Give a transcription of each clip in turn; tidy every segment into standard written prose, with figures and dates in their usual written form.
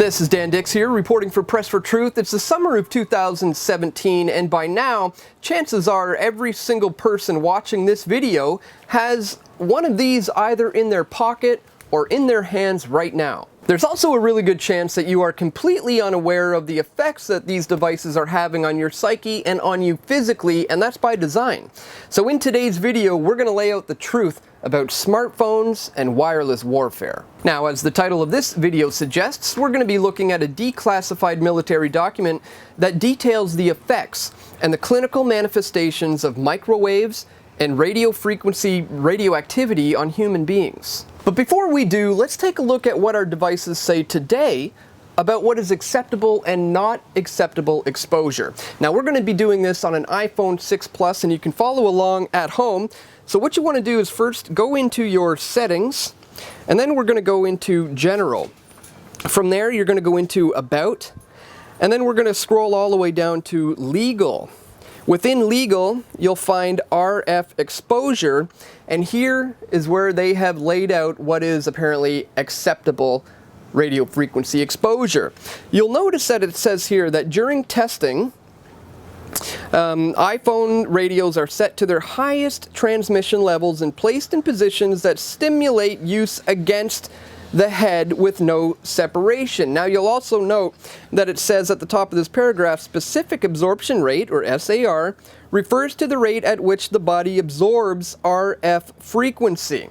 This is Dan Dix here, reporting for Press for Truth. It's the summer of 2017, and by now, chances are every single person watching this video has one of these either in their pocket or in their hands right now. There's also a really good chance that you are completely unaware of the effects that these devices are having on your psyche and on you physically, and that's by design. So in today's video, we're going to lay out the truth about smartphones and wireless warfare. Now, as the title of this video suggests, we're going to be looking at a declassified military document that details the effects and the clinical manifestations of microwaves and radio frequency radioactivity on human beings. But before we do, let's take a look at what our devices say today about what is acceptable and not acceptable exposure. Now, we're going to be doing this on an iPhone 6 Plus, and you can follow along at home. So what you want to do is first go into your settings, and then we're going to go into General. From there, you're going to go into About, and then we're going to scroll all the way down to Legal. Within Legal, you'll find RF exposure, and here is where they have laid out what is apparently acceptable radio frequency exposure. You'll notice that it says here that during testing, iPhone radios are set to their highest transmission levels and placed in positions that stimulate use against the head with no separation. Now, you'll also note that it says at the top of this paragraph, specific absorption rate, or SAR, refers to the rate at which the body absorbs RF frequency.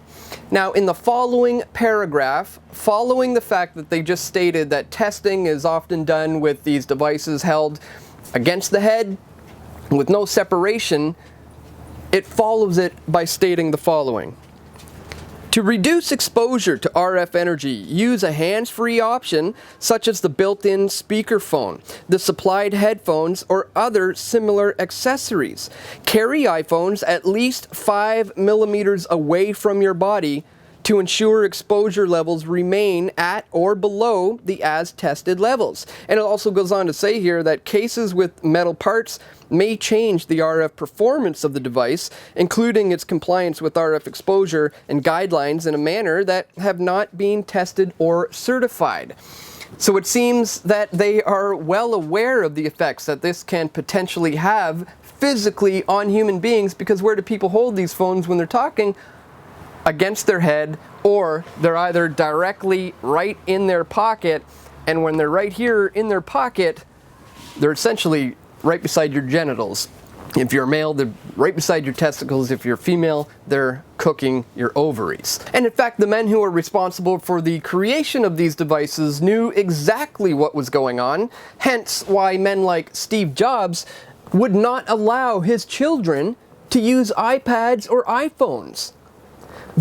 Now, in the following paragraph, following the fact that they just stated that testing is often done with these devices held against the head with no separation, it follows it by stating the following. To reduce exposure to RF energy, use a hands-free option such as the built-in speakerphone, the supplied headphones, or other similar accessories. Carry iPhones at least 5 millimeters away from your body to ensure exposure levels remain at or below the as-tested levels. And it also goes on to say here that cases with metal parts may change the RF performance of the device, including its compliance with RF exposure and guidelines in a manner that have not been tested or certified. So it seems that they are well aware of the effects that this can potentially have physically on human beings, because where do people hold these phones when they're talking? Against their head, or they're either directly right in their pocket, and when they're right here in their pocket, they're essentially right beside your genitals. If you're a male, they're right beside your testicles. If you're female, they're cooking your ovaries. And in fact, the men who are responsible for the creation of these devices knew exactly what was going on, hence why men like Steve Jobs would not allow his children to use iPads or iPhones.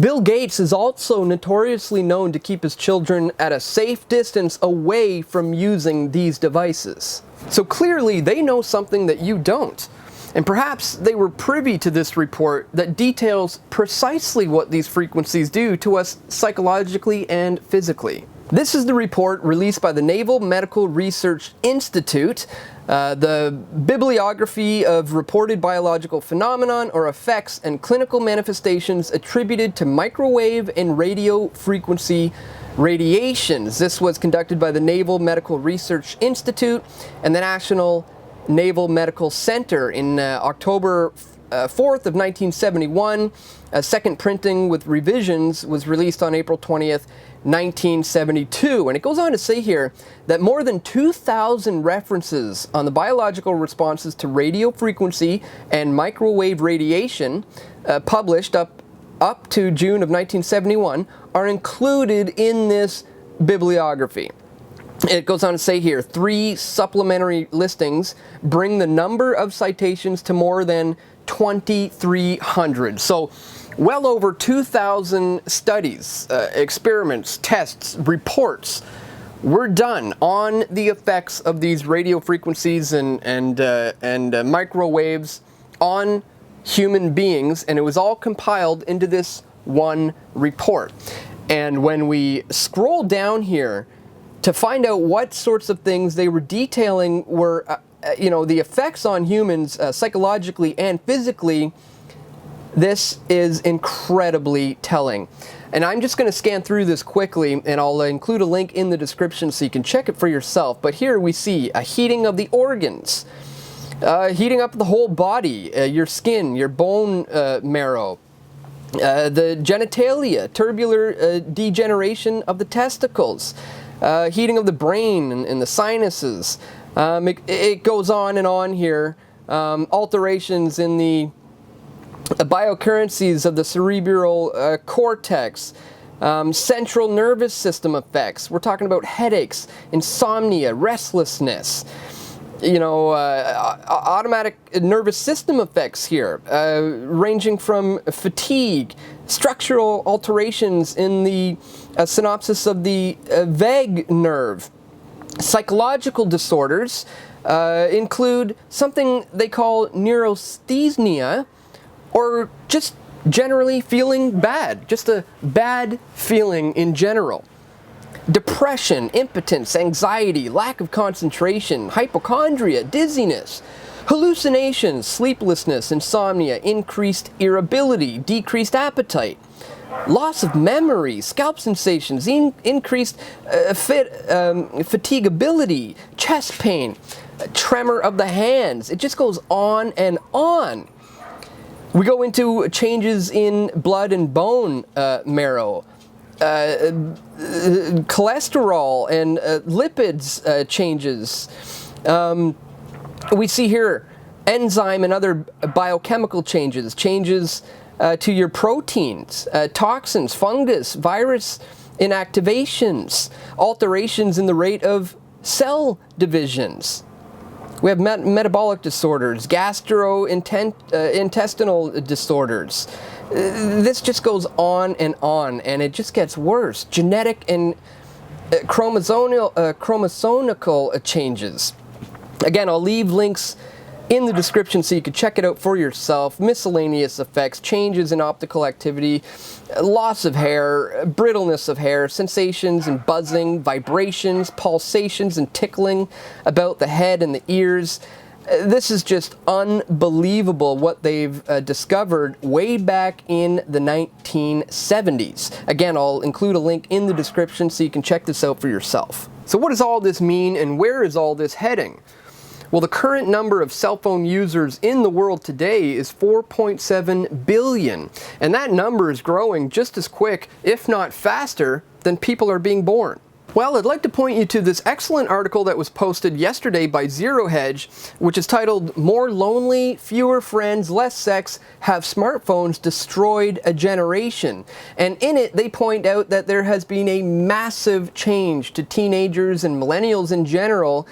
Bill Gates is also notoriously known to keep his children at a safe distance away from using these devices. So clearly they know something that you don't. And perhaps they were privy to this report that details precisely what these frequencies do to us psychologically and physically. This is the report released by the Naval Medical Research Institute, the Bibliography of Reported Biological Phenomenon or Effects and Clinical Manifestations Attributed to Microwave and Radio Frequency Radiations. This was conducted by the Naval Medical Research Institute and the National Naval Medical Center in October 4th of 1971. A second printing with revisions was released on April 20th, 1972. And it goes on to say here that more than 2,000 references on the biological responses to radio frequency and microwave radiation published up to June of 1971 are included in this bibliography. It goes on to say here, 3 supplementary listings bring the number of citations to more than 2,300. So well over 2,000 studies, experiments, tests, reports were done on the effects of these radio frequencies and microwaves on human beings, and it was all compiled into this one report. And when we scroll down here to find out what sorts of things they were detailing were, the effects on humans psychologically and physically, This is incredibly telling. And I'm just going to scan through this quickly, and I'll include a link in the description so you can check it for yourself. But here we see a heating of the organs, heating up the whole body, your skin, your bone marrow, the genitalia, tubular degeneration of the testicles, heating of the brain and the sinuses. It goes on and on here. Alterations in the biocurrencies of the cerebral cortex, central nervous system effects. We're talking about headaches, insomnia, restlessness, automatic nervous system effects here, ranging from fatigue, structural alterations in the synapses of the vagus nerve. Psychological disorders include something they call neurasthenia, or just generally feeling bad, just a bad feeling in general. Depression, impotence, anxiety, lack of concentration, hypochondria, dizziness, hallucinations, sleeplessness, insomnia, increased irritability, decreased appetite, loss of memory, scalp sensations, increased fatigability, chest pain, tremor of the hands. It just goes on and on. We go into changes in blood and bone marrow, cholesterol and lipids changes. We see here enzyme and other biochemical changes, to your proteins, toxins, fungus, virus inactivations, alterations in the rate of cell divisions. We have metabolic disorders, gastrointestinal disorders. This just goes on, and it just gets worse. Genetic and chromosomal changes. Again, I'll leave links in the description so you can check it out for yourself. Miscellaneous effects, changes in optical activity, loss of hair, brittleness of hair, sensations and buzzing, vibrations, pulsations and tickling about the head and the ears. This is just unbelievable what they've discovered way back in the 1970s. Again, I'll include a link in the description so you can check this out for yourself. So what does all this mean, and where is all this heading? Well, the current number of cell phone users in the world today is 4.7 billion, and that number is growing just as quick, if not faster, than people are being born. Well, I'd like to point you to this excellent article that was posted yesterday by Zero Hedge, which is titled, "More Lonely, Fewer Friends, Less Sex, Have Smartphones Destroyed a Generation?" And in it, they point out that there has been a massive change to teenagers and millennials in general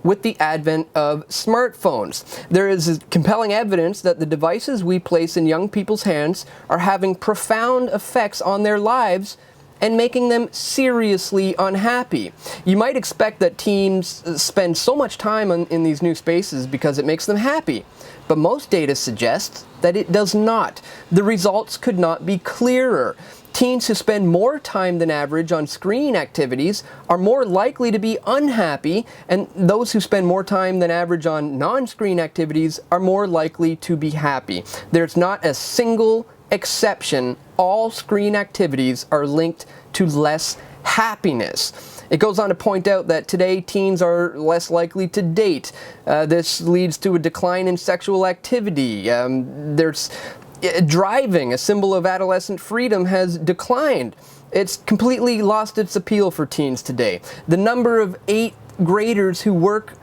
with the advent of smartphones. There is compelling evidence that the devices we place in young people's hands are having profound effects on their lives and making them seriously unhappy. You might expect that teens spend so much time in these new spaces because it makes them happy, but most data suggests that it does not. The results could not be clearer. Teens who spend more time than average on screen activities are more likely to be unhappy, and those who spend more time than average on non-screen activities are more likely to be happy. There's not a single exception. All screen activities are linked to less happiness. It goes on to point out that today teens are less likely to date. This leads to a decline in sexual activity. There's driving, a symbol of adolescent freedom, has declined. It's completely lost its appeal for teens today. The number of 8th graders who work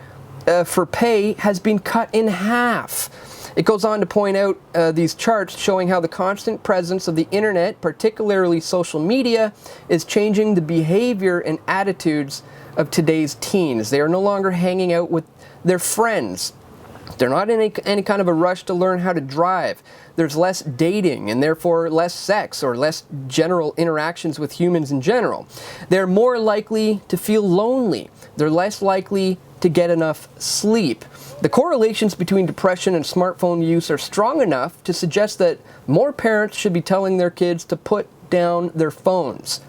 for pay has been cut in half. It goes on to point out these charts showing how the constant presence of the internet, particularly social media, is changing the behavior and attitudes of today's teens. They are no longer hanging out with their friends. They're not in any kind of a rush to learn how to drive. There's less dating and therefore less sex or less general interactions with humans in general. They're more likely to feel lonely. They're less likely to get enough sleep. The correlations between depression and smartphone use are strong enough to suggest that more parents should be telling their kids to put down their phones.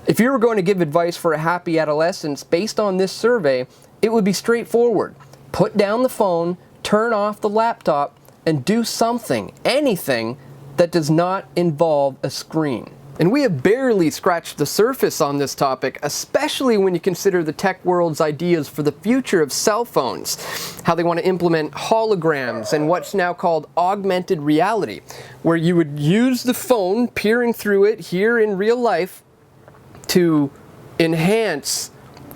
If you were going to give advice for a happy adolescence based on this survey, it would be straightforward. Put down the phone, turn off the laptop, and do something, anything, that does not involve a screen. And we have barely scratched the surface on this topic, especially when you consider the tech world's ideas for the future of cell phones, how they want to implement holograms and what's now called augmented reality, where you would use the phone, peering through it here in real life, to enhance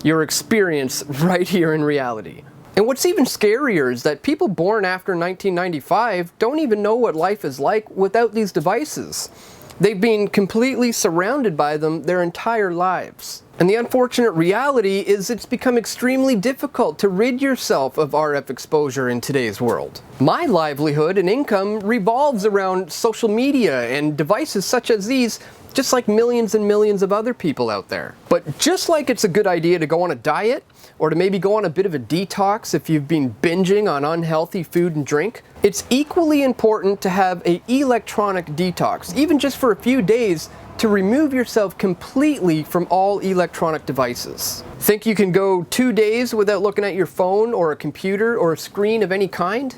your experience right here in reality. And what's even scarier is that people born after 1995 don't even know what life is like without these devices. They've been completely surrounded by them their entire lives. And the unfortunate reality is it's become extremely difficult to rid yourself of RF exposure in today's world. My livelihood and income revolves around social media and devices such as these, just like millions and millions of other people out there. But just like it's a good idea to go on a diet, or to maybe go on a bit of a detox if you've been binging on unhealthy food and drink, it's equally important to have an electronic detox, even just for a few days, to remove yourself completely from all electronic devices. Think you can go 2 days without looking at your phone or a computer or a screen of any kind?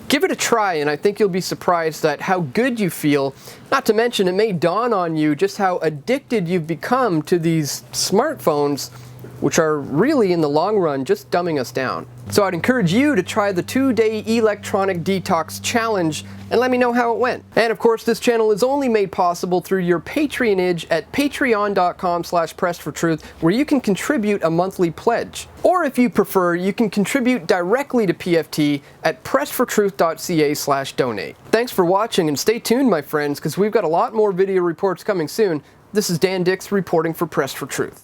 Give it a try, and I think you'll be surprised at how good you feel. Not to mention, it may dawn on you just how addicted you've become to these smartphones, which are really, in the long run, just dumbing us down. So I'd encourage you to try the 2-day electronic detox challenge and let me know how it went. And of course, this channel is only made possible through your patronage at patreon.com/pressfortruth, where you can contribute a monthly pledge. Or if you prefer, you can contribute directly to PFT at pressfortruth.ca/donate. Thanks for watching, and stay tuned, my friends, because we've got a lot more video reports coming soon. This is Dan Dix reporting for Press for Truth.